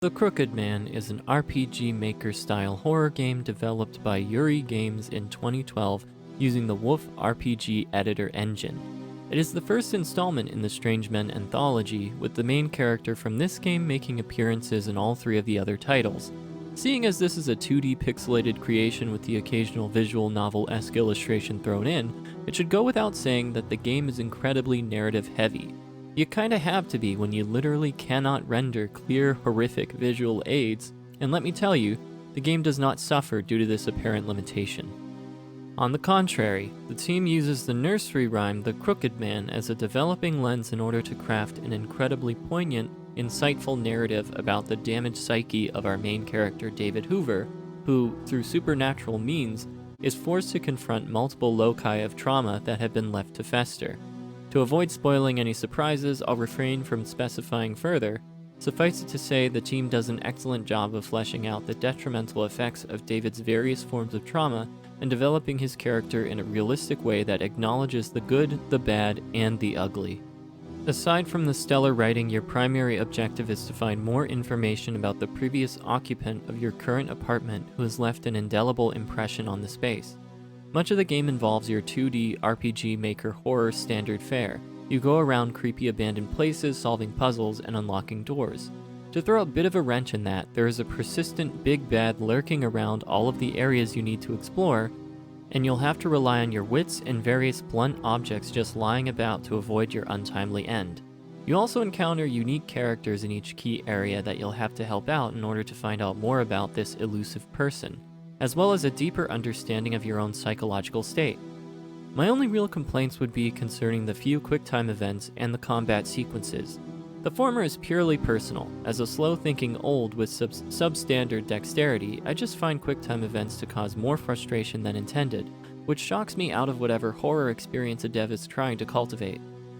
The Crooked Man is an RPG Maker-style horror game developed by Yuri Games in 2012 using the Wolf RPG editor engine. It is the first installment in the Strange Men anthology, with the main character from this game making appearances in all three of the other titles. Seeing as this is a 2D pixelated creation with the occasional visual novel-esque illustration thrown in, it should go without saying that the game is incredibly narrative-heavy. You kinda have to be when you literally cannot render clear, horrific visual aids, and let me tell you, the game does not suffer due to this apparent limitation. On the contrary, the team uses the nursery rhyme The Crooked Man as a developing lens in order to craft an incredibly poignant, insightful narrative about the damaged psyche of our main character David Hoover, who, through supernatural means, is forced to confront multiple loci of trauma that have been left to fester. To avoid spoiling any surprises, I'll refrain from specifying further. Suffice it to say, the team does an excellent job of fleshing out the detrimental effects of David's various forms of trauma and developing his character in a realistic way that acknowledges the good, the bad, and the ugly. Aside from the stellar writing, your primary objective is to find more information about the previous occupant of your current apartment who has left an indelible impression on the space. Much of the game involves your 2D RPG Maker horror standard fare. You go around creepy abandoned places, solving puzzles, and unlocking doors. To throw a bit of a wrench in that, there is a persistent big bad lurking around all of the areas you need to explore, and you'll have to rely on your wits and various blunt objects just lying about to avoid your untimely end. You also encounter unique characters in each key area that you'll have to help out in order to find out more about this elusive person, as well as a deeper understanding of your own psychological state. My only real complaints would be concerning the few quick-time events and the combat sequences. The former is purely personal. As a slow-thinking old with substandard dexterity, I just find quick-time events to cause more frustration than intended, which shocks me out of whatever horror experience a dev is trying to cultivate.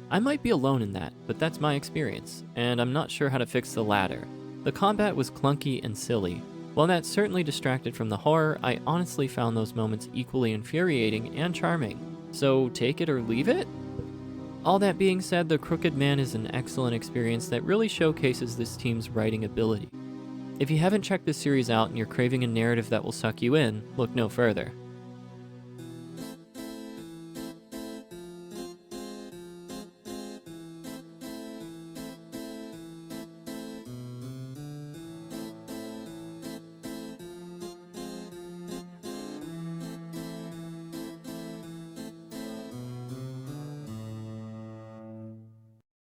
I might be alone in that, but that's my experience, and I'm not sure how to fix the latter. The combat was clunky and silly. While that certainly distracted from the horror, I honestly found those moments equally infuriating and charming. So take it or leave it? All that being said, The Crooked Man is an excellent experience that really showcases this team's writing ability. If you haven't checked this series out and you're craving a narrative that will suck you in, look no further.